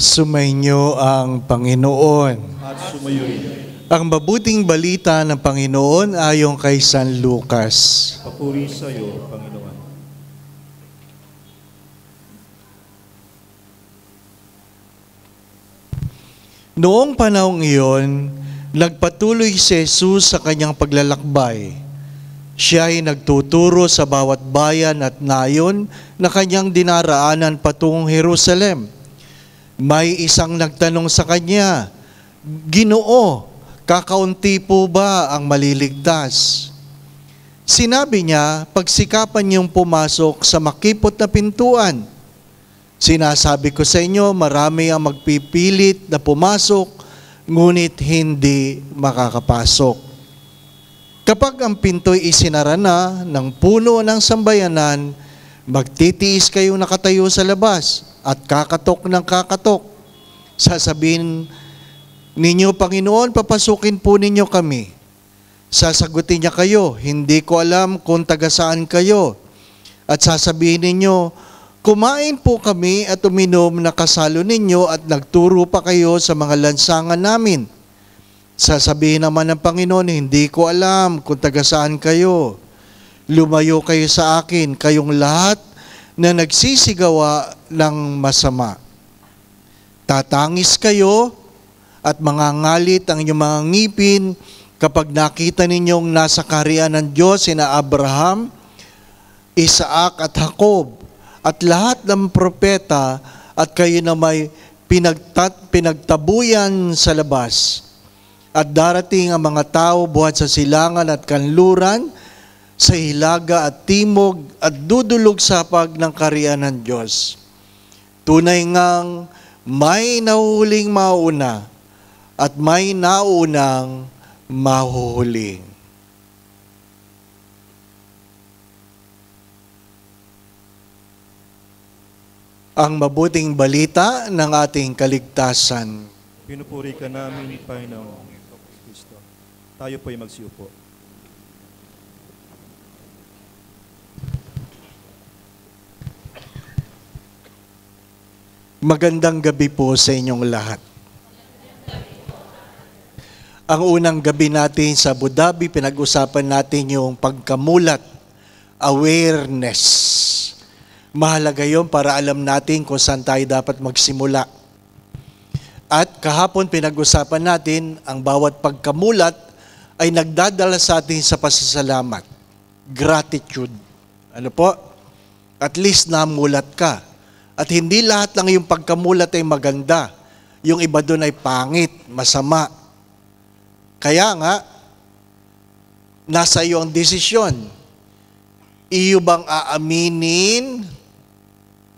Sumainyo ang Panginoon. At sumayo rin. Ang mabuting balita ng Panginoon ayon kay San Lucas. Papuri sa iyo, Panginoon. Noong panahong iyon, nagpatuloy si Jesus sa kanyang paglalakbay. Siya ay nagtuturo sa bawat bayan at nayon na kanyang dinaraanan patungong Jerusalem. May isang nagtanong sa kanya, "Ginoo, kakaunti po ba ang maliligtas?" Sinabi niya, "Pagsikapan niyong pumasok sa makipot na pintuan. Sinasabi ko sa inyo, marami ang magpipilit na pumasok, ngunit hindi makakapasok. Kapag ang pinto'y isinara na ng puno ng sambayanan, magtitiis kayong nakatayo sa labas at kakatok ng kakatok. Sasabihin ninyo, 'Panginoon, papasukin po ninyo kami.' Sasagutin niya kayo, 'Hindi ko alam kung taga saan kayo.' At sasabihin ninyo, 'Kumain po kami at uminom na kasalo ninyo at nagturo pa kayo sa mga lansangan namin.' Sasabihin naman ng Panginoon, 'Hindi ko alam kung taga saan kayo. Lumayo kayo sa akin, kayong lahat na nagsisigawa ng masama. Tatangis kayo at mangangalit ang inyong mga ngipin kapag nakita ninyong nasa kaharian ng Diyos sina Abraham, Isaac at Jacob at lahat ng propeta, at kayo na may pinagtabuyan sa labas. At darating ang mga tao buhat sa silangan at kanluran, sa hilaga at timog, at dudulog sa hapag ng kaharian ng Diyos. Tunay ngang may nahuhuling mauna at may naunang mahuhuling." Ang mabuting balita ng ating kaligtasan. Pinupuri ka namin, Panginoon Kristo. Tayo po'y magsiupo. Magandang gabi po sa inyong lahat. Ang unang gabi natin sa Abu Dhabi, pinag-usapan natin yung pagkamulat, awareness. Mahalaga yun para alam natin kung saan tayo dapat magsimula. At kahapon pinag-usapan natin, ang bawat pagkamulat ay nagdadala sa atin sa pasasalamat, gratitude. Ano po? At least namulat ka. At hindi lahat lang yung pagkamulat ay maganda. Yung iba doon ay pangit, masama. Kaya nga, nasa iyo ang desisyon. Iyo bang aaminin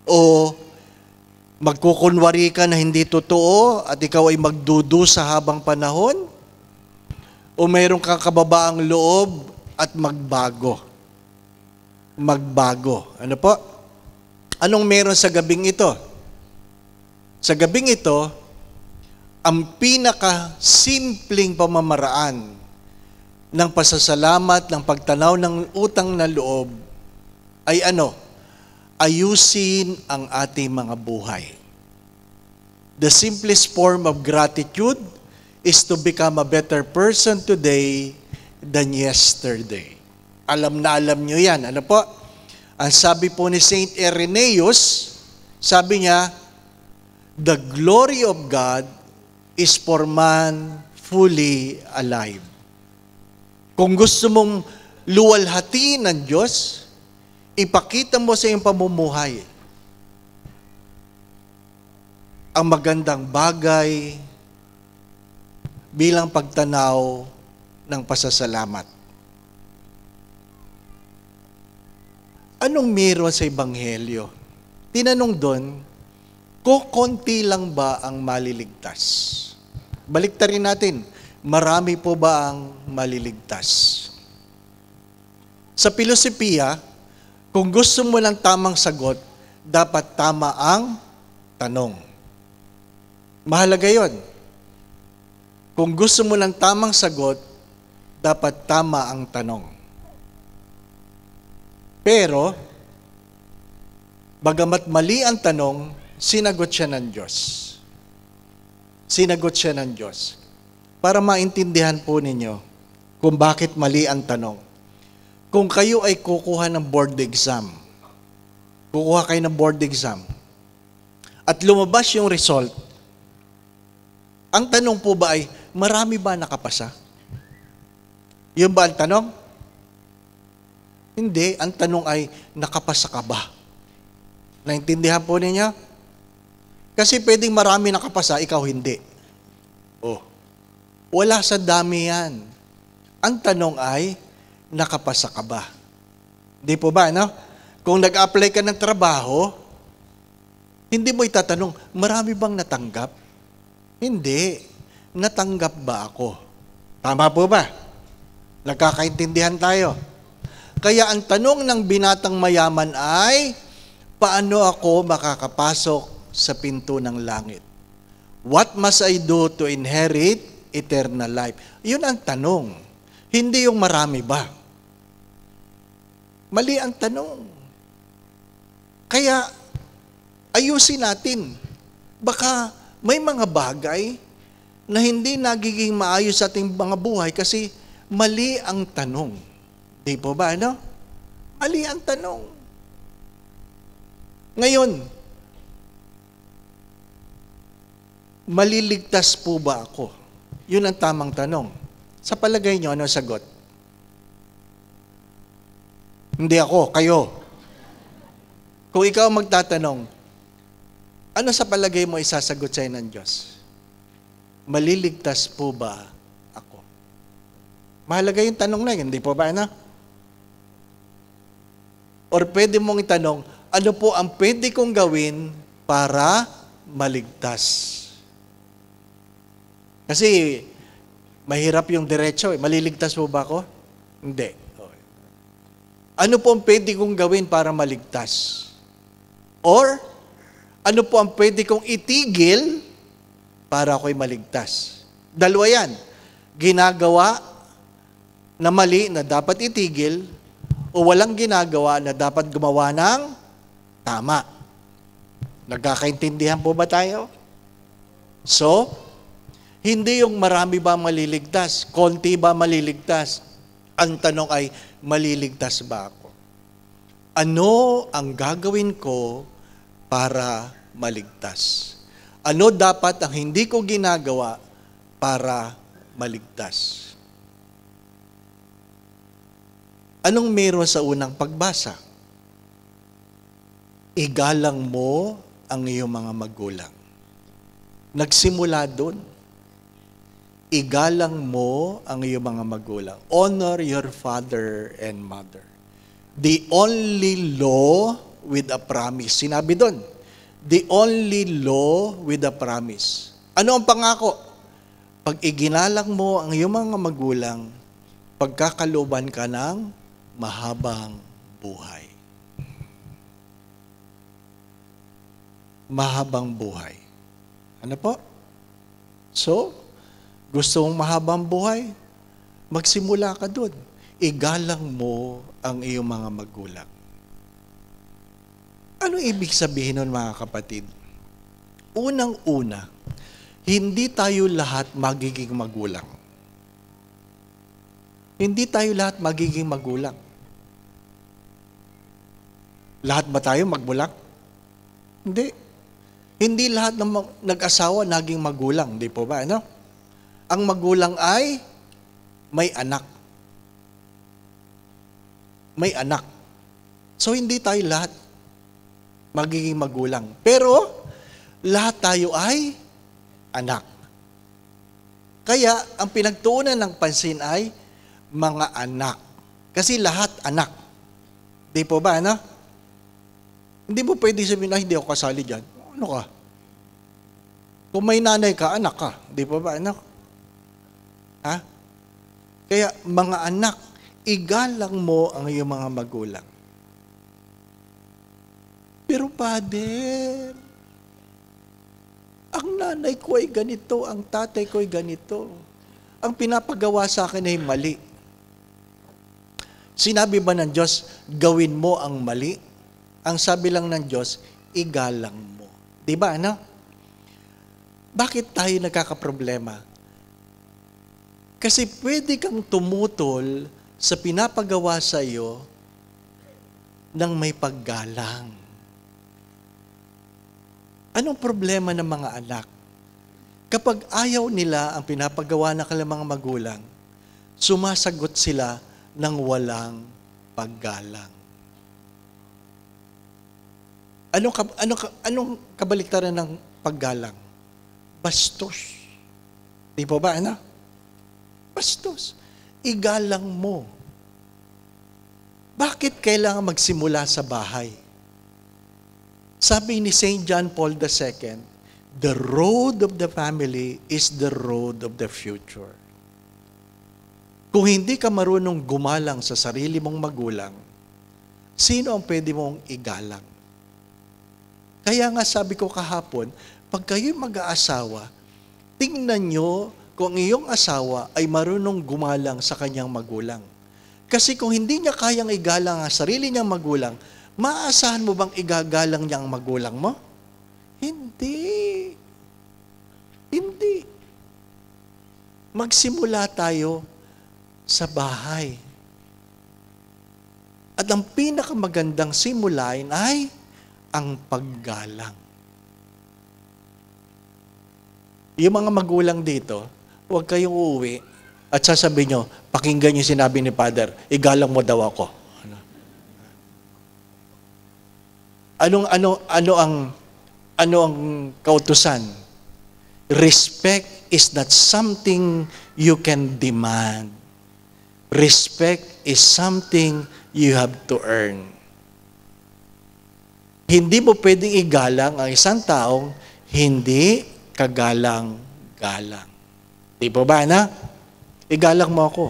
o magkukunwari ka na hindi totoo at ikaw ay magdudusa habang panahon? O mayroon kang kababaang loob at magbago? Magbago. Ano po? Anong meron sa gabing ito? Sa gabing ito, ang pinaka-simpleng pamamaraan ng pasasalamat, ng pagtanaw ng utang na loob ay ano? Ayusin ang ating mga buhay. The simplest form of gratitude is to become a better person today than yesterday. Alam na alam nyo yan. Ano po? Ang sabi po ni Saint Irenaeus, sabi niya, "The glory of God is for man fully alive." Kung gusto mong luwalhati ng Diyos, ipakita mo sa iyong pamumuhay ang magandang bagay bilang pagtanaw ng pasasalamat. Anong meron sa Ebanghelyo? Tinanong doon, kukunti lang ba ang maliligtas? Baliktarin natin, marami po ba ang maliligtas? Sa filosofiya, kung gusto mo ng tamang sagot, dapat tama ang tanong. Mahalaga yon. Kung gusto mo ng tamang sagot, dapat tama ang tanong. Pero, bagamat mali ang tanong, sinagot siya ng Diyos. sinagot siya ng Diyos. Para maintindihan po ninyo kung bakit mali ang tanong. Kung kayo ay kukuha ng board exam, at lumabas yung result, ang tanong po ba ay, marami ba nakapasa? Yun ba ang tanong? Hindi, ang tanong ay, nakapasa ka ba? Naintindihan po ninyo? Kasi pwedeng marami nakapasa, ikaw hindi. Oh, wala sa dami yan. Ang tanong ay, nakapasa ka ba? Hindi po ba, no? Kung nag-apply ka ng trabaho, hindi mo itatanong, marami bang natanggap? Hindi. Natanggap ba ako? Tama po ba? Nagkakaintindihan tayo. Kaya ang tanong ng binatang mayaman ay, paano ako makakapasok sa pinto ng langit? What must I do to inherit eternal life? Yun ang tanong. Hindi yung marami ba? Mali ang tanong. Kaya, ayusin natin. Baka may mga bagay na hindi nagiging maayos sa ating mga buhay kasi mali ang tanong. Di po ba, ano? Mali ang tanong. Ngayon, maliligtas po ba ako? Yun ang tamang tanong. Sa palagay nyo, ano sagot? Hindi ako, kayo. Kung ikaw magtatanong, ano sa palagay mo isasagot sa'yo ng Diyos? Maliligtas po ba ako? Mahalaga yung tanong na yun, hindi po ba, ano? Or pwede mong itanong, ano po ang pwede kong gawin para maligtas? Kasi, mahirap yung diretso. Maliligtas po ba ako? Hindi. Okay. Ano po ang pwede kong gawin para maligtas? Or, ano po ang pwede kong itigil para ako'y maligtas? Dalawa yan. Ginagawa na mali na dapat itigil o walang ginagawa na dapat gumawa ng tama. Nagkakaintindihan po ba tayo? So, hindi yung marami ba maliligtas, konti ba maliligtas. Ang tanong ay, maliligtas ba ako? Ano ang gagawin ko para maligtas? Ano dapat ang hindi ko ginagawa para maligtas? Anong meron sa unang pagbasa? Igalang mo ang iyong mga magulang. Nagsimula doon. Igalang mo ang iyong mga magulang. Honor your father and mother. The only law with a promise. Sinabi doon, the only law with a promise. Ano ang pangako? Pag iginalang mo ang iyong mga magulang, pagkakalooban ka ng mahabang buhay. Mahabang buhay. Ano po? So, gusto mong mahabang buhay? Magsimula ka doon. Igalang mo ang iyong mga magulang. Ano ibig sabihin nun, mga kapatid? Unang-una, hindi tayo lahat magiging magulang. Hindi tayo lahat magiging magulang. Lahat ba tayo magulang? Hindi. Hindi lahat ng nag-asawa naging magulang. Di po ba? Ano? Ang magulang ay may anak. May anak. So, hindi tayo lahat magiging magulang. Pero, lahat tayo ay anak. Kaya, ang pinagtuunan ng pansin ay mga anak. Kasi lahat anak. Di po ba, ano? Hindi mo pwede sabihin na hindi ako kasali dyan. Ano ka? Kung may nanay ka, anak ka. Di po ba, anak? Ha? Kaya, mga anak, igalang mo ang iyong mga magulang. Pero, Father, ang nanay ko ay ganito, ang tatay ko ay ganito. Ang pinapagawa sa akin ay mali. Sinabi ba ng Diyos, gawin mo ang mali? Ang sabi lang ng Diyos, igalang mo. Diba, ano? Bakit tayo nagkakaproblema? Kasi pwede kang tumutol sa pinapagawa sa iyo ng may paggalang. Anong problema ng mga anak? Kapag ayaw nila ang pinapagawa ng kanilang mga magulang, sumasagot sila ng walang paggalang. Anong kabaliktaran ng paggalang? Bastos. Di po ba, ano? Bastos. Igalang mo. Bakit kailangan magsimula sa bahay? Sabi ni St. John Paul II, the road of the family is the road of the future. Kung hindi ka marunong gumalang sa sarili mong magulang, sino ang pwede mong igalang? Kaya nga sabi ko kahapon, pag kayo'y mag-aasawa, tingnan nyo kung iyong asawa ay marunong gumalang sa kanyang magulang. Kasi kung hindi niya kayang igalang ang sarili niyang magulang, maaasahan mo bang igagalang niya ang magulang mo? Hindi. Hindi. Magsimula tayo sa bahay. At ang pinakamagandang simulain ay ang paggalang. Yung mga magulang dito, huwag kayong uuwi at sasabihin nyo, pakinggan yung sinabi ni Father, igalang mo daw ako. Ano ang kautusan? Respect is not something you can demand. Respect is something you have to earn. Hindi mo pwedeng igalang ang isang taong hindi kagalang-galang. Di po ba, na? Igalang mo ako.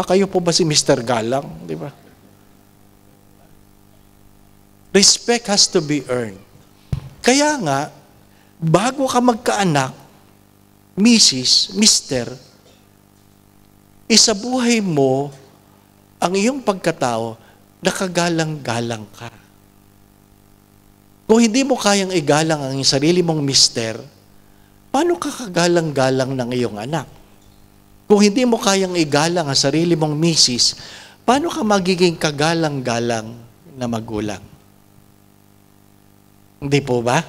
Kayo po ba si Mr. Galang? Di ba? Respect has to be earned. Kaya nga, bago ka magkaanak, Mrs., Mr., isabuhay mo ang iyong pagkatao, nakagalang-galang ka. Kung hindi mo kayang igalang ang sarili mong mister, paano ka kagalang-galang ng iyong anak? Kung hindi mo kayang igalang ang sarili mong misis, paano ka magiging kagalang-galang na magulang? Hindi po ba?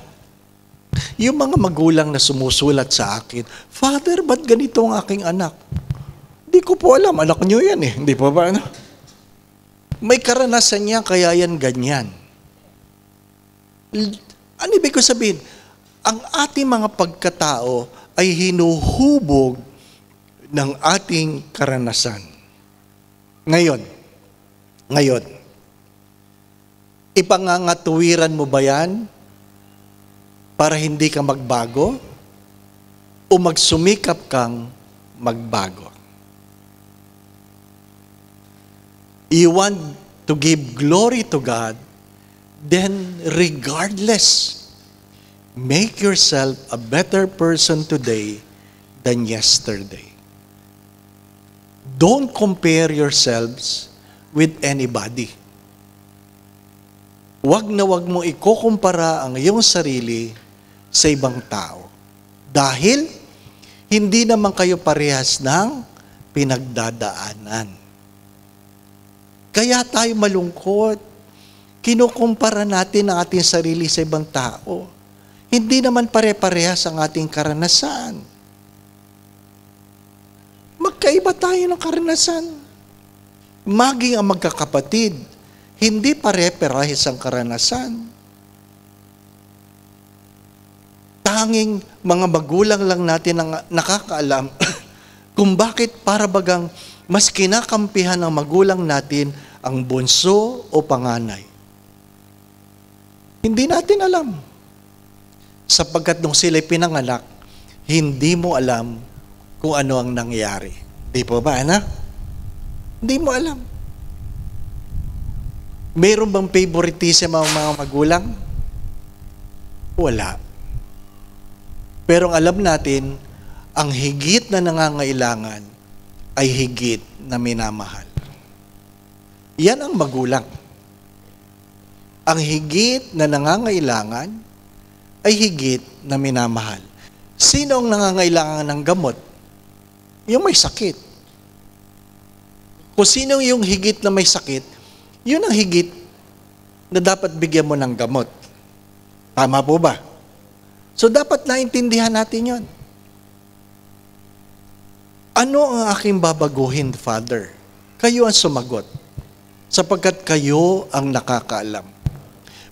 Yung mga magulang na sumusulat sa akin, Father, ba't ganito ang aking anak? Hindi ko po alam, anak nyo yan eh. Hindi po ba? Ano? May karanasan niya, kaya yan ganyan. Ano ibig ko sabihin? Ang ating mga pagkatao ay hinuhubog ng ating karanasan. Ngayon, ipangangatuwiran mo ba yan para hindi ka magbago o magsumikap kang magbago? You want to give glory to God, then regardless, make yourself a better person today than yesterday. Don't compare yourselves with anybody. Wag na wag mo ikukumpara ang iyong sarili sa ibang tao. Dahil hindi naman kayo parehas ng pinagdadaanan. Kaya tayo malungkot. Kinukumpara natin ang ating sarili sa ibang tao. Hindi naman pare-parehas ang ating karanasan. Magkaiba tayo ng karanasan. Maging ang magkakapatid, hindi pare-parehas ang karanasan. Tanging mga magulang lang natin ang nakakaalam kung bakit para bagang mas kinakampihan ng magulang natin ang bunso o panganay. Hindi natin alam. Sapagkat nung sila'y pinanganak, hindi mo alam kung ano ang nangyari. Di po ba, anak? Hindi mo alam. Mayroon bang favoritism ang mga magulang? Wala. Pero ang alam natin, ang higit na nangangailangan ay higit na minamahal. Yan ang magulang. Ang higit na nangangailangan ay higit na minamahal. Sino ang nangangailangan ng gamot? Yung may sakit. Kung sino yung higit na may sakit, yun ang higit na dapat bigyan mo ng gamot. Tama po ba? So dapat naintindihan natin yun. Ano ang aking babaguhin, Father? Kayo ang sumagot, sapagkat kayo ang nakakaalam.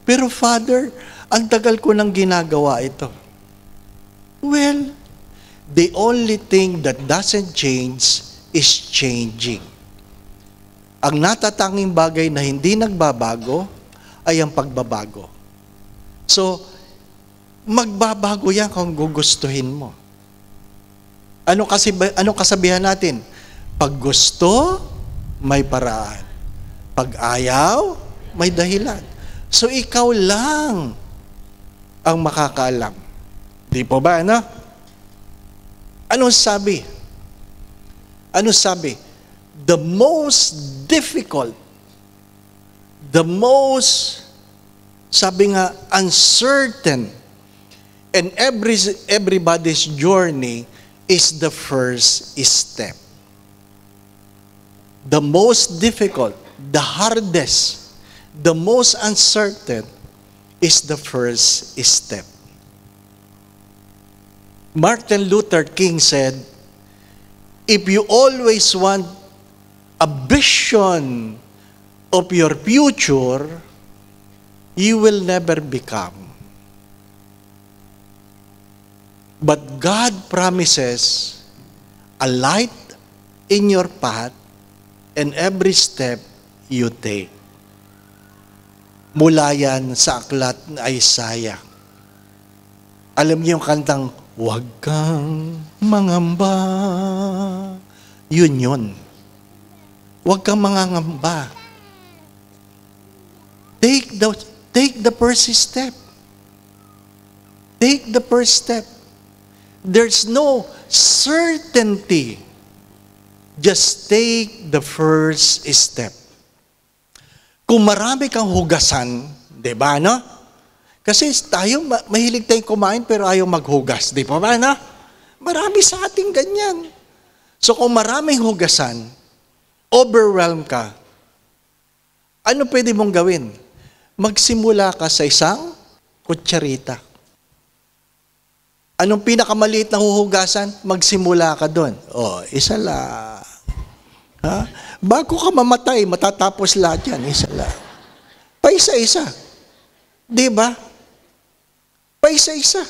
Pero Father, ang tagal ko nang ginagawa ito. Well, the only thing that doesn't change is changing. Ang natatanging bagay na hindi nagbabago ay ang pagbabago. So, magbabago yan kung gugustuhin mo. Anong kasabihan natin? Pag gusto, may paraan. Pag ayaw, may dahilan. So, ikaw lang ang makakaalam. Di po ba, ano? Anong sabi? Ano sabi? The most difficult, sabi nga, uncertain, and everybody's journey is the first step. The most difficult, the hardest, the most uncertain is the first step. Martin Luther King said, if you always want a vision of your future, you will never become. But God promises a light in your path and every step you take. Mula yan sa aklat ng Isaiah. Alam niyo yung kantang, "Huwag kang mangamba." Yun. Huwag kang mangangamba. Take the first step. Take the first step. There's no certainty. Just take the first step. Kung marami kang hugasan, di ba, no? Kasi tayo, mahilig tayong kumain pero ayaw maghugas. Di ba, no? Marami sa ating ganyan. So kung maraming hugasan, overwhelm ka, ano pwede mong gawin? Magsimula ka sa isang kutsarita. Anong pinakamaliit na huhugasan? Magsimula ka doon. Isa lang. Ha? Bago ka mamatay, matatapos lahat yan. Isa lang. Paisa-isa. Di ba? Paisa-isa.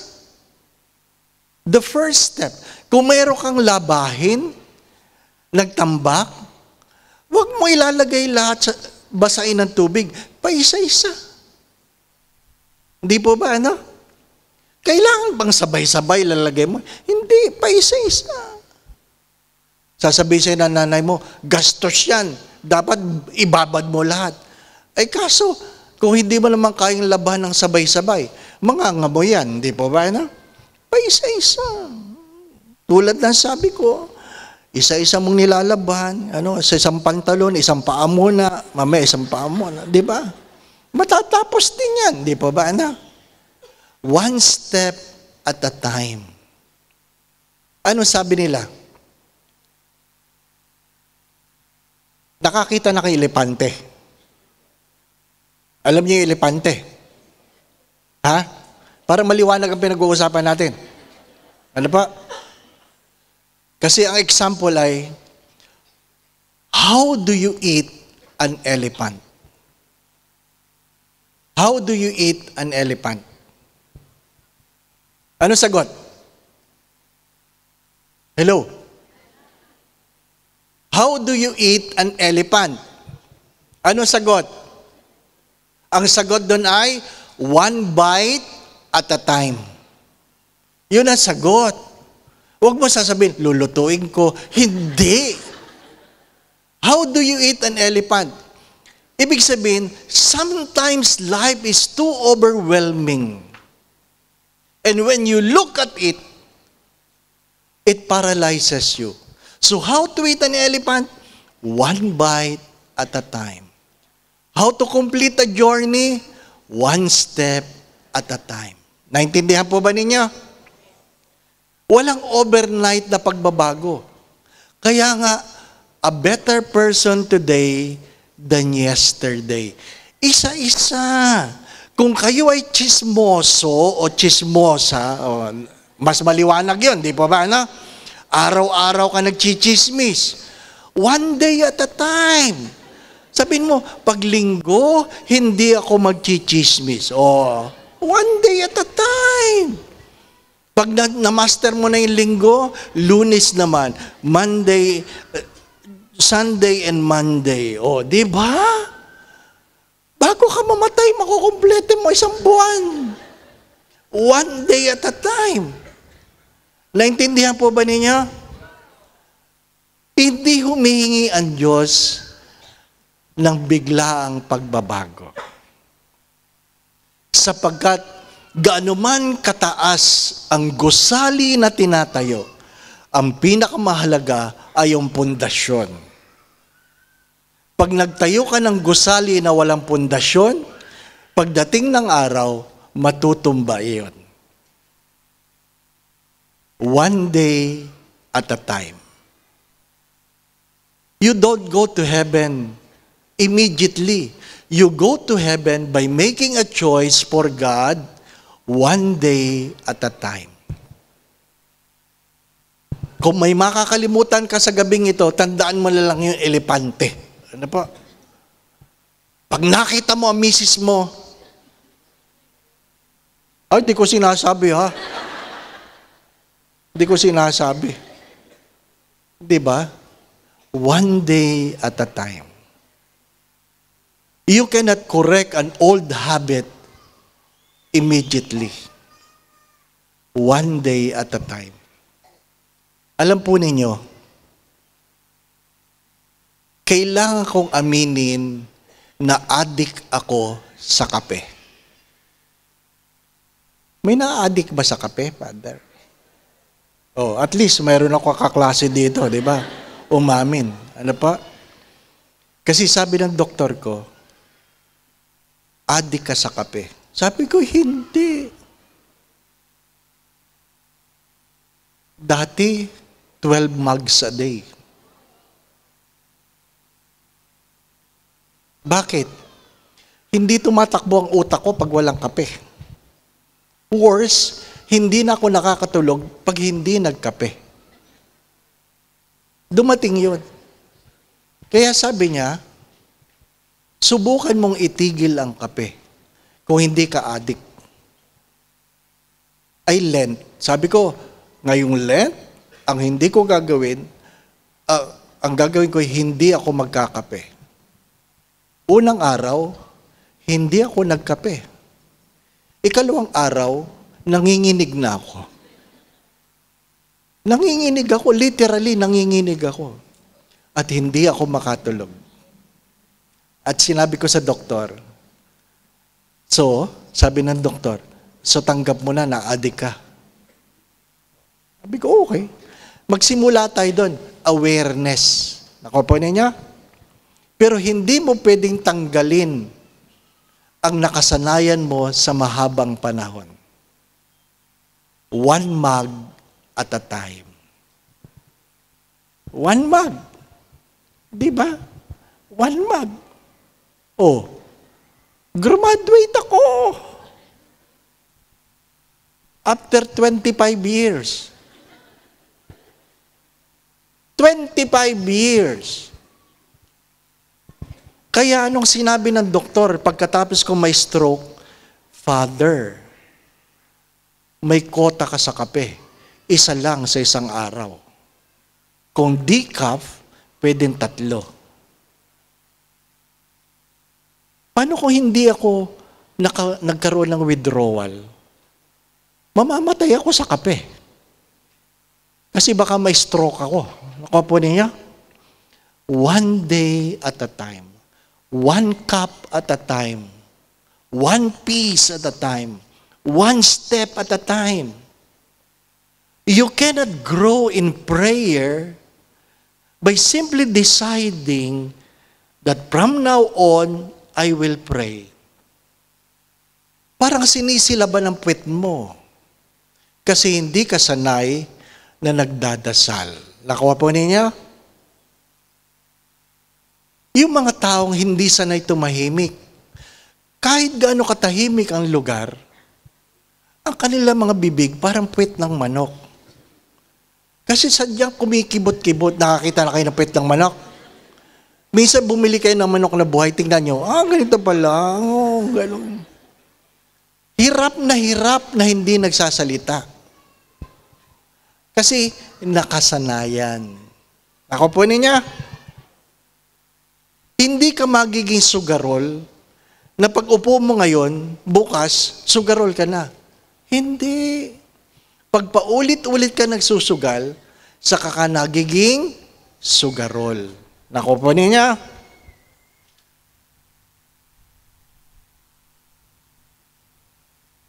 The first step. Kung mayroon kang labahin, nagtambak, huwag mo ilalagay lahat sa basain ng tubig. Paisa-isa. Hindi po ba, ano? Kailangan bang sabay-sabay lalagay mo? Hindi, paisa-isa. Sasabihin sa'yo ng nanay mo, gastos yan. Dapat ibabad mo lahat. Ay kaso, kung hindi mo naman kayang labahan ng sabay-sabay, mangangamo yan. Hindi po ba, ano? Paisa-isa. Tulad ng sabi ko, isa-isa mong nilalabahan, sa isang pantalon, isang paa muna, mamaya isang paa muna, di ba? Matatapos din yan, di po ba, ano? One step at a time. Ano sabi nila? Nakakita na kay elepante. Alam niyo yung elepante? Ha? Para maliwanag ang pinag-uusapan natin. Ano pa? Kasi ang example ay, how do you eat an elephant? How do you eat an elephant? Ano sagot? Hello? How do you eat an elephant? Ano sagot? Ang sagot doon ay, one bite at a time. Yun ang sagot. Huwag mo sasabihin, lulutuin ko. Hindi. How do you eat an elephant? Ibig sabihin, sometimes life is too overwhelming. And when you look at it, it paralyzes you. So how to eat an elephant? One bite at a time. How to complete a journey? One step at a time. Naintindihan po ba ninyo? Walang overnight na pagbabago. Kaya nga, a better person today than yesterday. Isa-isa. Kung kayo ay chismoso o chismosa, mas maliwanag yun, di po ba? Ano? Araw-araw ka nagchichismis. One day at a time. Sabihin mo, pag linggo, hindi ako magchichismis. One day at a time. Pag na-master mo na yung linggo, Lunes naman, Monday, Sunday and Monday. Di ba? Bago ka mamatay, makukumplete mo isang buwan. One day at a time. Naintindihan po ba ninyo? Hindi humihingi ang Diyos ng biglaang pagbabago. Sapagkat gaano man kataas ang gusali na tinatayo, ang pinakamahalaga ay yung pundasyon. Pag nagtayo ka ng gusali na walang pundasyon, pagdating ng araw, matutumba iyon. One day at a time. You don't go to heaven immediately. You go to heaven by making a choice for God one day at a time. Kung may makakalimutan ka sa gabing ito, tandaan mo na lang yung elepante. Ano po? Pag nakita mo ang misis mo, di ko sinasabi ha. Di ko sinasabi. Di ba? One day at a time. You cannot correct an old habit immediately. One day at a time. Alam po ninyo, kailangan kong aminin na addict ako sa kape. May na-addict ba sa kape, Father? At least mayroon ako kaklase dito, di ba? Umamin. Ano pa? Kasi sabi ng doktor ko, addict ka sa kape. Sabi ko, hindi. Dati, 12 mugs a day. Bakit? Hindi tumatakbo ang utak ko pag walang kape. Worse, hindi na ako nakakatulog pag hindi nagkape. Dumating yun. Kaya sabi niya, subukan mong itigil ang kape kung hindi ka addict. Ay Lent. Sabi ko, ngayong Lent, ang hindi ko gagawin, ang gagawin ko hindi ako magkakape. Unang araw, hindi ako nagkape. Ikalawang araw, nanginginig na ako. Nanginginig ako, literally nanginginig ako. At hindi ako makatulog. At sinabi ko sa doktor, sabi ng doktor, tanggap mo na addict ka. Sabi ko, okay. Magsimula tayo doon, awareness. Nakuha niya? Pero hindi mo pwedeng tanggalin ang nakasanayan mo sa mahabang panahon. One mug at a time. One mug. Di ba? One mug. Graduate ako. After 25 years. 25 years. Kaya anong sinabi ng doktor pagkatapos ko may stroke? Father, may kota ka sa kape. Isa lang sa isang araw. Kung decaf, pwedeng 3. Paano kung hindi ako nagkaroon ng withdrawal? Mamamatay ako sa kape. Kasi baka may stroke ako. Nakuha po niya? One day at a time. One cup at a time. One piece at a time. One step at a time. You cannot grow in prayer by simply deciding that from now on, I will pray. Parang sinisilaban ang puwet mo. Kasi hindi ka sanay na nagdadasal. Nakuha po ninyo? Yung mga taong hindi sanay tumahimik, kahit gaano katahimik ang lugar, ang kanilang mga bibig parang puwet ng manok. Kasi sadyang kumikibot-kibot, nakakita na kayo ng puwet ng manok. Minsan bumili kayo ng manok na buhay, tingnan nyo, ganito pala, gano'n. Hirap na hindi nagsasalita. Kasi nakasanayan. Ako po ninyo, hindi ka magiging sugarol na pag upo mo ngayon, bukas, sugarol ka na. Hindi. Pag paulit-ulit ka nagsusugal, saka ka nagiging sugarol. Naku po ninyo.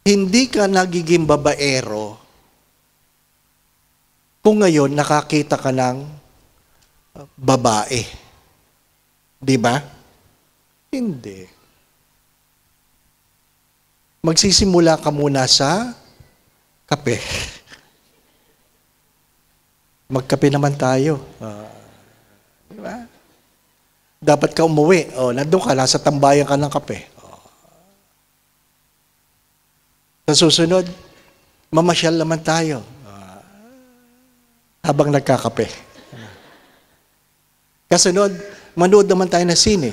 Hindi ka nagiging babaero kung ngayon nakakita ka ng babae. Di ba? Hindi. Magsisimula ka muna sa kape. Magkape naman tayo. Di ba? Dapat ka umuwi. Nandun ka, nasa tambayan ka ng kape. Sa susunod, mamasyal naman tayo. Habang nagkakape. Kasunod, manood naman tayo na sine.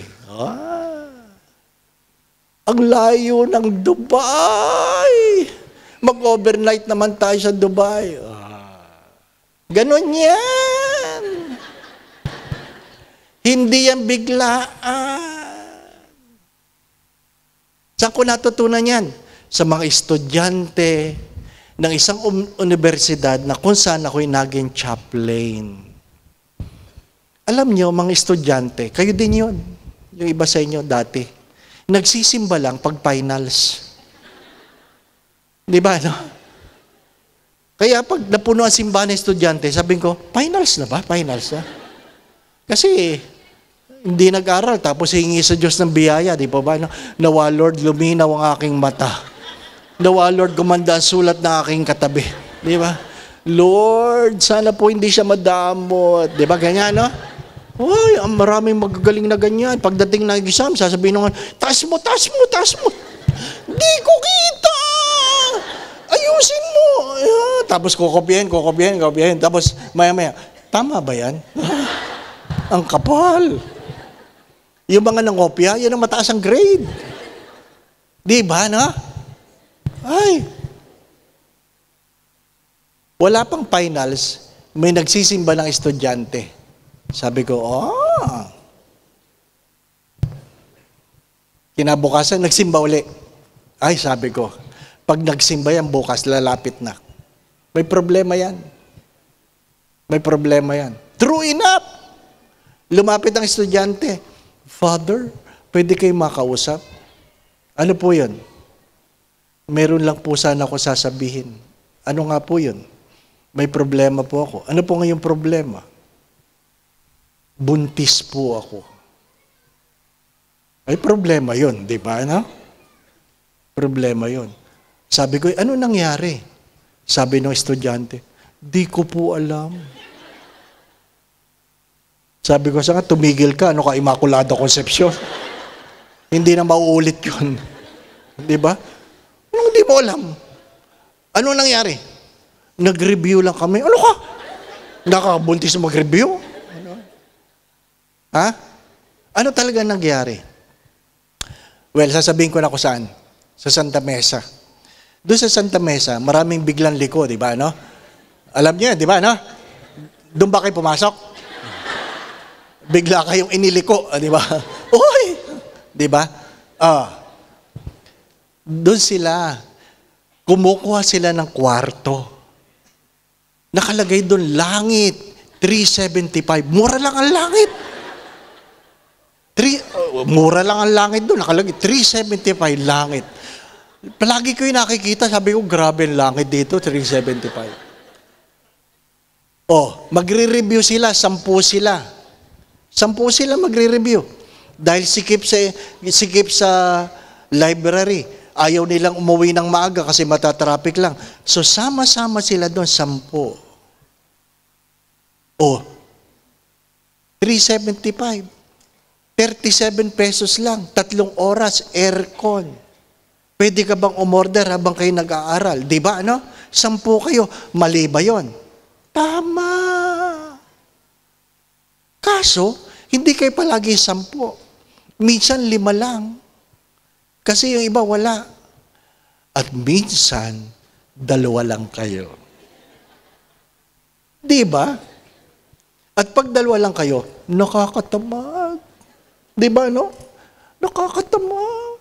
Ang layo ng Dubai. Mag-overnight naman tayo sa Dubai. Ganon yan. Hindi yan biglaan. Saan ko natutunan yan? Sa mga estudyante ng isang universidad na kung saan ako'y naging chaplain. Alam niyo, mga estudyante, kayo din yun. Yung iba sa inyo dati. Nagsisimba lang pag finals. Di ba, no? Kaya pag napuno ang simbahan ng estudyante, sabihin ko, finals na ba? Finals na? Kasi, hindi nag-aral, tapos hingi sa Diyos ng biyaya, di ba ba? Nawa, Lord, luminaw ang aking mata. Nawa, Lord, gumanda ang sulat ng aking katabi. Di ba? Lord, sana po hindi siya madamot. Di ba, ganyan, no? Uy, ang maraming magagaling na ganyan. Pagdating ng exam, sasabihin nung, taas mo. Di ko kita! Ayusin mo! Tapos kukopyahin. Tapos maya-maya, tama ba yan? Ang kapal. Yung mga nangopya, yan ang mataas ang grade. Di ba, no? Ay! Wala pang finals, may nagsisimba ng estudyante. Sabi ko, Kinabukasan, nagsimba uli. Ay, sabi ko, pag nagsimba yan bukas, lalapit na. May problema yan. True enough! Lumapit ang estudyante. Father, pwede kayo makausap? Ano po yun? Meron lang po sana ako sasabihin. Ano nga po yun? May problema po ako. Ano po ngayong problema? Buntis po ako. Ay, problema yun, di ba? No? Problema yun. Sabi ko, ano nangyari? Sabi ng estudyante, di ko po alam. Sabi ko, saka tumigil ka, ano ka, Immaculada Concepcion? Hindi na mauulit yun. Di ba? Anong di mo alam? Ano nangyari? Nag-review lang kami. Ano ka? Nakakabuntis na mag-review? Ano? Ha? Ano talaga nangyari? Well, sasabihin ko na kung saan. Sa Santa Mesa. Doon sa Santa Mesa, maraming biglang liko, di ba, no? Alam niyo, di ba, no? Doon ba kayo pumasok? Bigla kayong iniliko, di ba? Uy! Di ba? Doon sila, kumukuha sila ng kwarto. Nakalagay doon, langit, 375. Mura lang ang langit. Mura lang ang langit doon. Nakalagay, 375 langit. Palagi ko yung nakikita, sabi ko, grabe ang langit dito, 375. Magre-review sila, 10 sila. 10 sila magre-review. Dahil sikip sa library. ayaw nilang umuwi ng maaga kasi matatraffic lang. So, sama-sama sila doon, 10. O, 375. 37 pesos lang, 3 oras, aircon. Pwede ka bang umorder habang kayo nag-aaral? Di ba, ano? 10 kayo, mali ba yun? Tama. Kaso, hindi kayo palagi 10. Minsan 5 lang. Kasi yung iba wala. At minsan, 2 lang kayo. Di ba? At pag 2 lang kayo, nakakatamad. Di ba, no? Nakakatamad.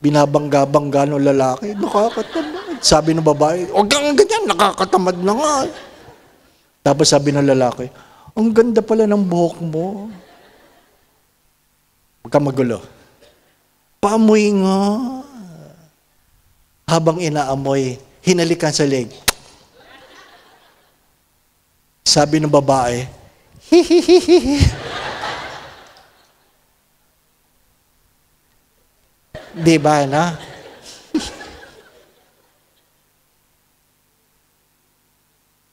Binabangga-bangga ng lalaki, nakakatamad. Sabi ng babae, huwag kang ganyan, nakakatamad na nga. Tapos sabi ng lalaki, ang ganda pala ng buhok mo. Huwag kang magulo. Paamoy nga. Habang inaamoy, hinalikan sa leg. Sabi ng babae, hihihihi. Di ba na?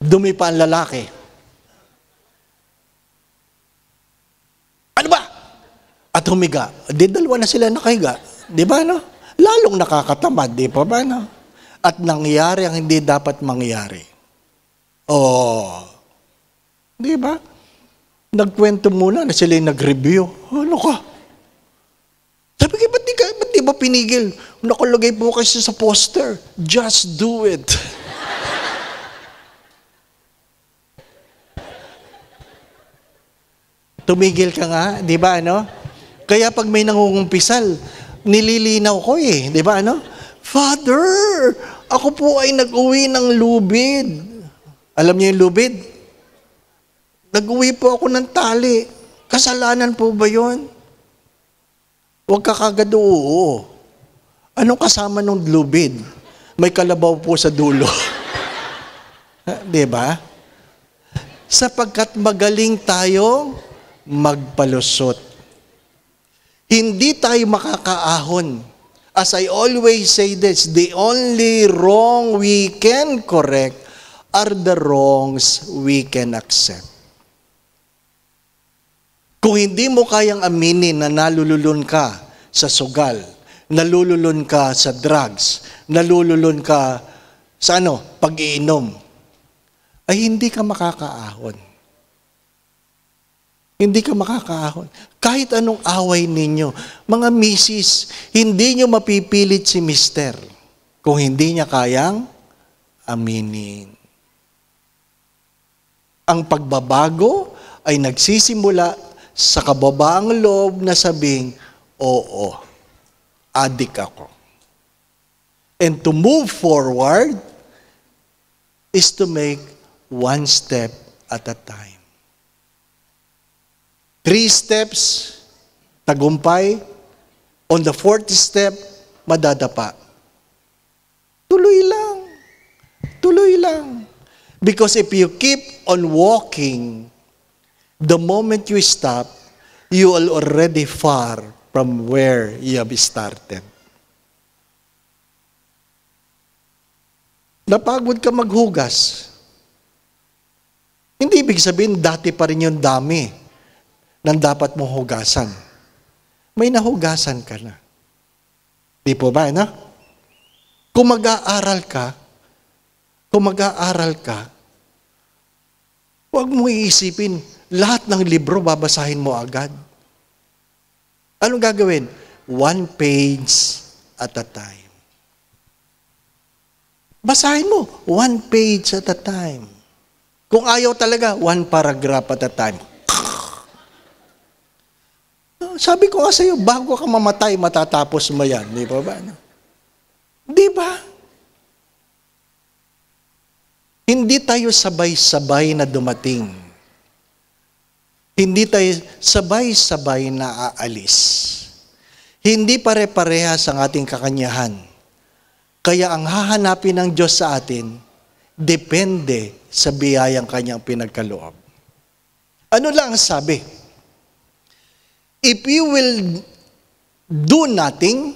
Dumi pa ang lalaki. Ano ba? At humiga. Di 2 na sila nakahiga. Di ba no? Lalong nakakatamad. Di pa ba no? At nangyari ang hindi dapat mangyari. Oh. Di ba? Nagkwento muna na sila yung nag-review. Ano ka? Sabi ko, ba't di ba pinigil? Nakalagay po kasi sa poster. Just do it. Tumigil ka nga, di ba ano? Kaya pag may nangungumpisal, nililinaw ko eh, di ba ano? Father, ako po ay nag-uwi ng lubid. Alam niyo yung lubid? Nag-uwi po ako ng tali. Kasalanan po ba yun? Huwag ka kagad oo. Anong kasama ng lubid? May kalabaw po sa dulo. Diba? Sapagkat magaling tayo magpalusot. Hindi tayo makakaahon. As I always say this, the only wrong we can correct are the wrongs we can accept. Kung hindi mo kayang aminin na nalululun ka sa sugal, nalululun ka sa drugs, nalululun ka sa pag-iinom, ay hindi ka makakaahon. Hindi ka makakaahon. Kahit anong away ninyo, mga misis, hindi nyo mapipilit si mister kung hindi niya kayang aminin. Ang pagbabago ay nagsisimula sa kababaang loob na sabing, oo, adik ako. And to move forward is to make one step at a time. 3 steps, tagumpay. On the 4th step, madadapa. Tuloy lang. Tuloy lang. Because if you keep on walking, the moment you stop, you are already far from where you have started. Napagod ka maghugas. Hindi ibig sabihin, dati pa rin yung dami ng dapat mong hugasan. May nahugasan ka na. Di po ba, na? Kung mag-aaral ka, huwag mo iisipin, lahat ng libro babasahin mo agad. Anong gagawin? 1 page at a time. Basahin mo, 1 page at a time. Kung ayaw talaga, 1 paragraph at a time. Sabi ko nga sa'yo, bago ka mamatay, matatapos mo yan. Di ba ba? Di ba? Hindi tayo sabay-sabay na dumating. Hindi tayo sabay-sabay na aalis. Hindi pare-parehas ang ating kakanyahan. Kaya ang hahanapin ng Diyos sa atin, depende sa biyayang kanyang pinagkaloob. Ano lang ang sabi? If you will do nothing,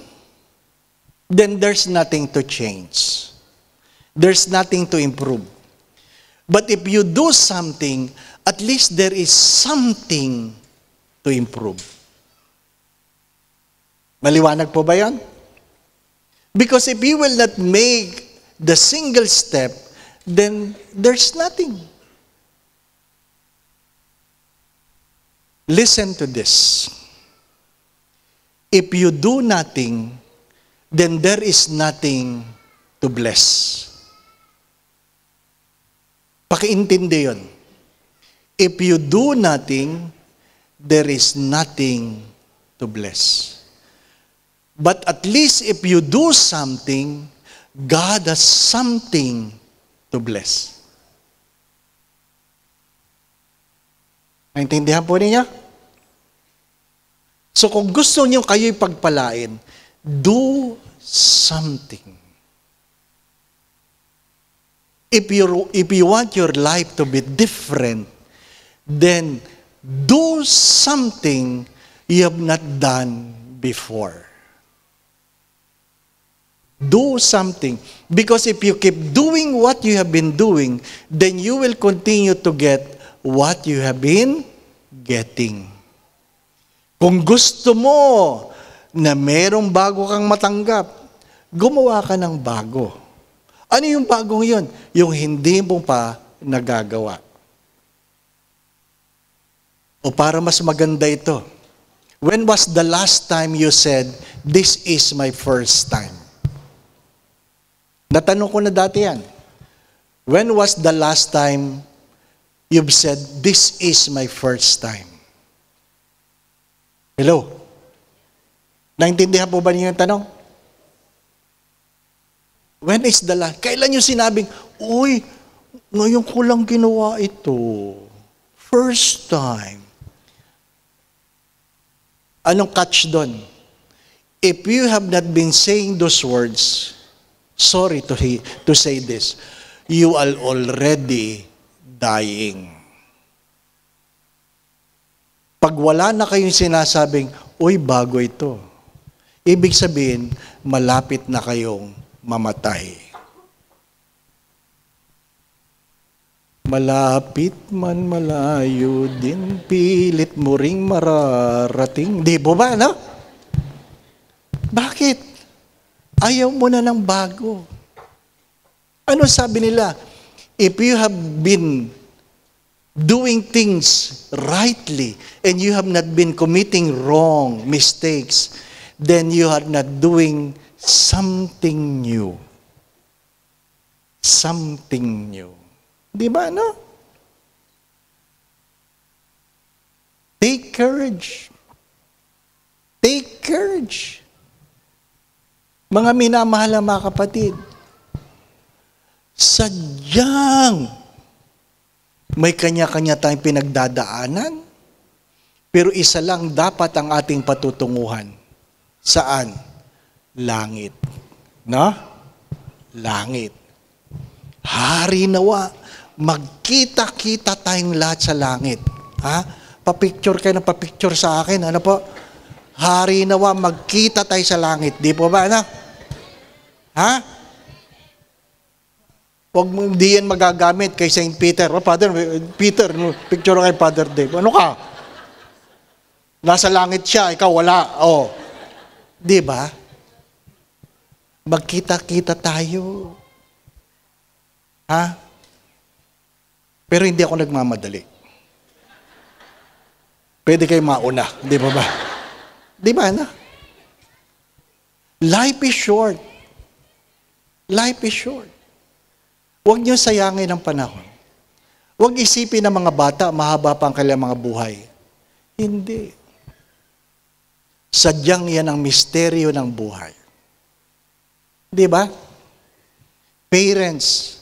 then there's nothing to change. There's nothing to improve. But if you do something, at least there is something to improve. Maliwanag po ba yan? Because if you will not make the single step, then there's nothing. Listen to this. If you do nothing, then there is nothing to bless. Pakiintindi yun. If you do nothing, there is nothing to bless. But at least if you do something, God has something to bless. Naintindihan po niya? So kung gusto niyo kayo'y pagpalain, do something. If you want your life to be different, then do something you have not done before. Do something. Because if you keep doing what you have been doing, then you will continue to get what you have been getting. Kung gusto mo na merong bago kang matanggap, gumawa ka ng bago. Ano yung bagong yun? Yung hindi mo pa nagagawa. O para mas maganda ito, when was the last time you said, "This is my first time"? Natanong ko na dati yan. When was the last time you've said, "This is my first time"? Hello? Naintindihan po ba niyo yung tanong? When is the last? Kailan yung sinabing, "Uy, ngayon ko lang ginawa ito. First time." Anong catch doon? If you have not been saying those words, sorry to say this, you are already dying. Pag wala na kayong sinasabing, "Uy, bago ito," ibig sabihin, malapit na kayong mamatay. Malapit man malayo din, pilit mo ring mararating. Di ba ba, no? Bakit? Ayaw mo na ng bago. Ano sabi nila? If you have been doing things rightly and you have not been committing wrong mistakes, then you are not doing something new. Something new. Di ba, no? Take courage. Take courage. Mga minamahal na mga kapatid, sadyang may kanya-kanya tayong pinagdadaanan, pero isa lang dapat ang ating patutunguhan. Saan? Langit. No? Langit. Hari nawa, magkita-kita tayong lahat sa langit. Ha? Pa-picture kayo ng pa-picture sa akin. Ano po? Hari nawa, magkita tayo sa langit. Di po ba, ano? Ha? Huwag mo hindi yan magagamit kay St. Peter. Oh, Father, Peter, picture kay Father Dave. Ano ka? Nasa langit siya, ikaw wala. Oh. Di ba? Magkita-kita tayo. Ha? Pero hindi ako nagmamadali. Pwede kayo mauna. Di ba ba? Di ba, na? Life is short. Life is short. Huwag niyo sayangin ang panahon. Huwag isipin ng mga bata, mahaba pa ang kanilang mga buhay. Hindi. Sadyang yan ang misteryo ng buhay. Di ba? Parents,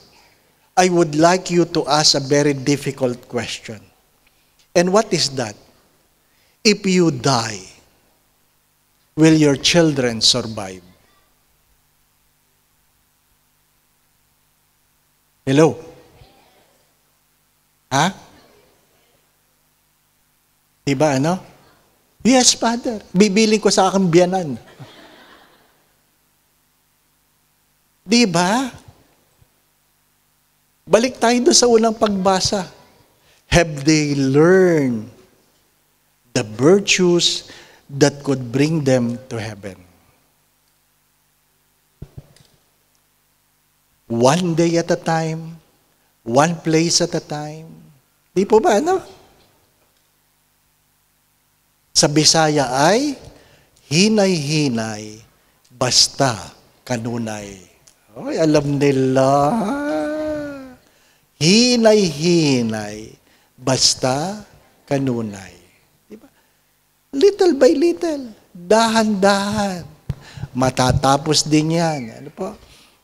I would like you to ask a very difficult question. And what is that? If you die, will your children survive? Hello? Ha? Diba, ano? Yes, Father. Bibiling ko sa aking biyanan. Di ba? Balik tayo doon sa unang pagbasa. Have they learned the virtues that could bring them to heaven? One day at a time, one place at a time. Di po ba, ano? Sa Bisaya ay, hinay-hinay, basta kanunay. Oy, alam nila. Hinay-hinay, basta kanunay. Diba? Little by little, dahan-dahan. Matatapos din yan. Ano po?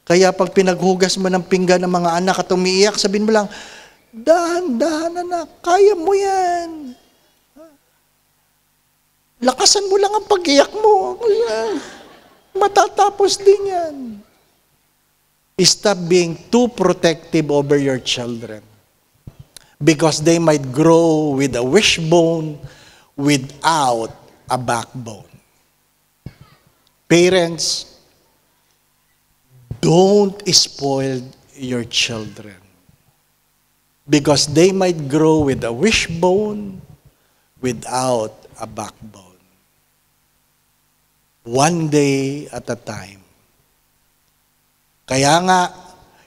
Kaya pag pinaghugas mo ng pinggan ng mga anak at umiiyak, sabihin mo lang, dahan-dahan anak, kaya mo yan. Lakasan mo lang ang pag-iyak mo. Matatapos din yan. Stop being too protective over your children. Because they might grow with a wishbone without a backbone. Parents, don't spoil your children. Because they might grow with a wishbone without a backbone. One day at a time. Kaya nga,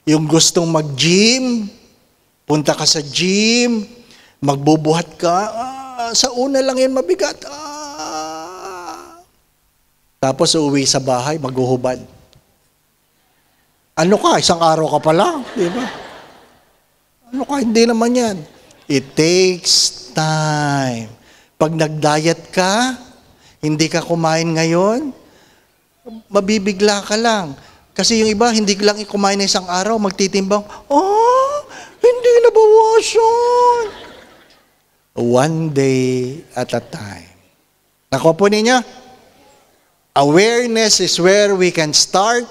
yung gustong mag-gym, punta ka sa gym, magbubuhat ka, sa una lang yan mabigat. Tapos uuwi sa bahay, maghuhubad. Ano ka, isang araw ka pa lang, di ba? Ano ka, hindi naman yan. It takes time. Pag nag-diet ka, hindi ka kumain ngayon, mabibigla ka lang. Kasi yung iba, hindi lang kumain na isang araw, magtitimbang, hindi nabawasan. One day at a time. Nakuha po ninyo? Awareness is where we can start.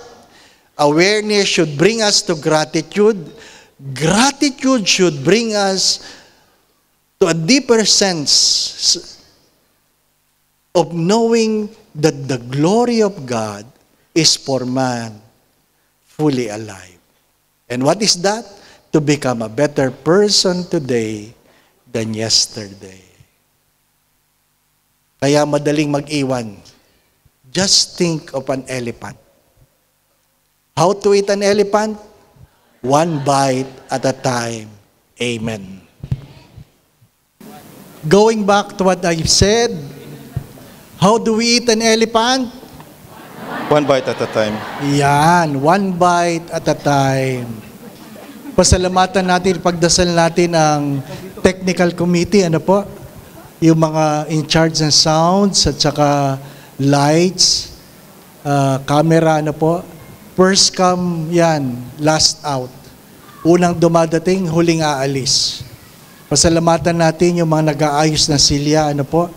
Awareness should bring us to gratitude. Gratitude should bring us to a deeper sense of knowing that the glory of God is for man fully alive. And what is that? To become a better person today than yesterday. Kaya madaling mag-iwan. Just think of an elephant. How to eat an elephant? One bite at a time. Amen. Going back to what I've said, how do we eat an elephant? One bite at a time. Yan, one bite at a time. Pasalamatan natin, pagdasal natin ang technical committee, ano po? Yung mga in charge ng sounds at saka lights, camera, ano po? First come, yan, last out. Unang dumadating, huling aalis. Pasalamatan natin yung mga nag-aayos ng silya, ano po?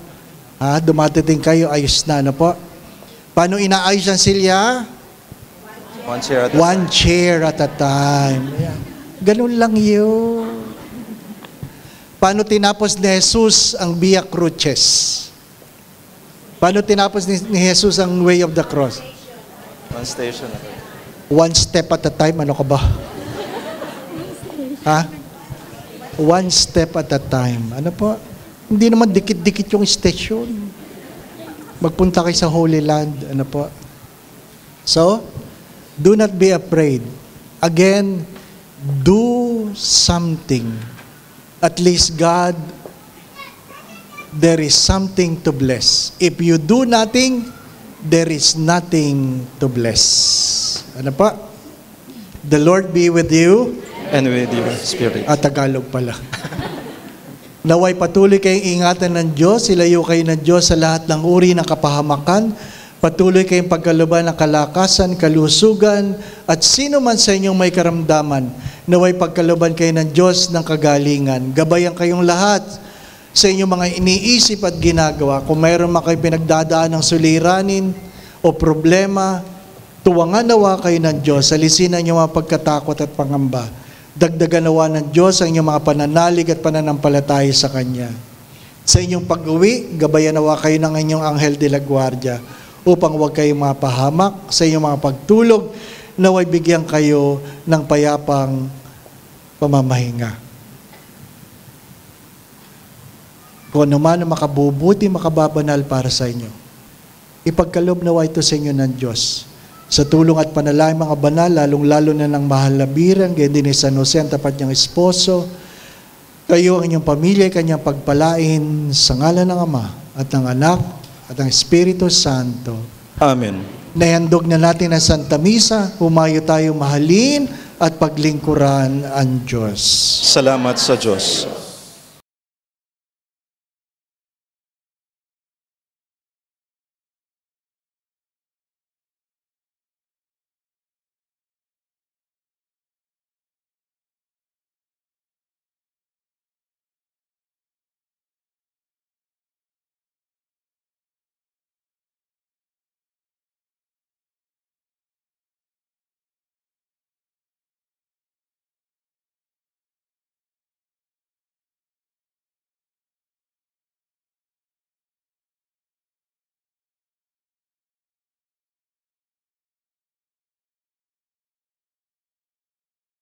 Dumadating kayo, ayos na, ano po? Paano inaayos ang silya? One chair at a time. Ayan. Ganun lang yun. Paano tinapos ni Jesus ang Via Crucis? Paano tinapos ni Jesus ang Way of the Cross? One station. One step at a time. Ano ka ba? One step at a time. Ano po? Hindi naman dikit-dikit yung station. Magpunta kayo sa Holy Land. Ano po? So, do not be afraid. Again, do something. At least God, there is something to bless. If you do nothing, there is nothing to bless. Ano pa? The Lord be with you. And with your spirit. Tagalog pala. Naway patuloy kayong ingatan ng Diyos, ilayo kayo ng Diyos sa lahat ng uri ng kapahamakan, patuloy kayong pagkaluban ng kalakasan, kalusugan, at sino man sa inyong may karamdaman, naway pagkaluban kayo ng Diyos ng kagalingan. Gabayan kayong lahat sa inyong mga iniisip at ginagawa. Kung mayroon man kayo pinagdadaan ng suliranin o problema, tuwangan nawa kayo ng Diyos, alisinan niyo mga pagkatakot at pangamba. Dagdagan nawa ng Diyos ang inyong mga pananalig at pananampalataya sa Kanya. Sa inyong pag-uwi, gabayan nawa kayo ng inyong Anghel de la Guardia upang huwag kayong mapahamak sa inyong mga pagtulog. naway bigyan kayo ng payapang pamamahinga. Kung ano man ang makabubuti, makababanal para sa inyo, ipagkaloob nawa ito sa inyo ng Diyos. Sa tulong at panalangin mga banal, lalong-lalo na ng mahal na birang, ganyan din ni San Jose, ang tapat niyang esposo, kayo, ang inyong pamilya, kanyang pagpalain sa ngalan ng Ama at ng Anak at ng Espiritu Santo. Amen. Nahandog na natin ang Santa Misa, humayo tayo mahalin at paglingkuran ang Diyos. Salamat sa Diyos.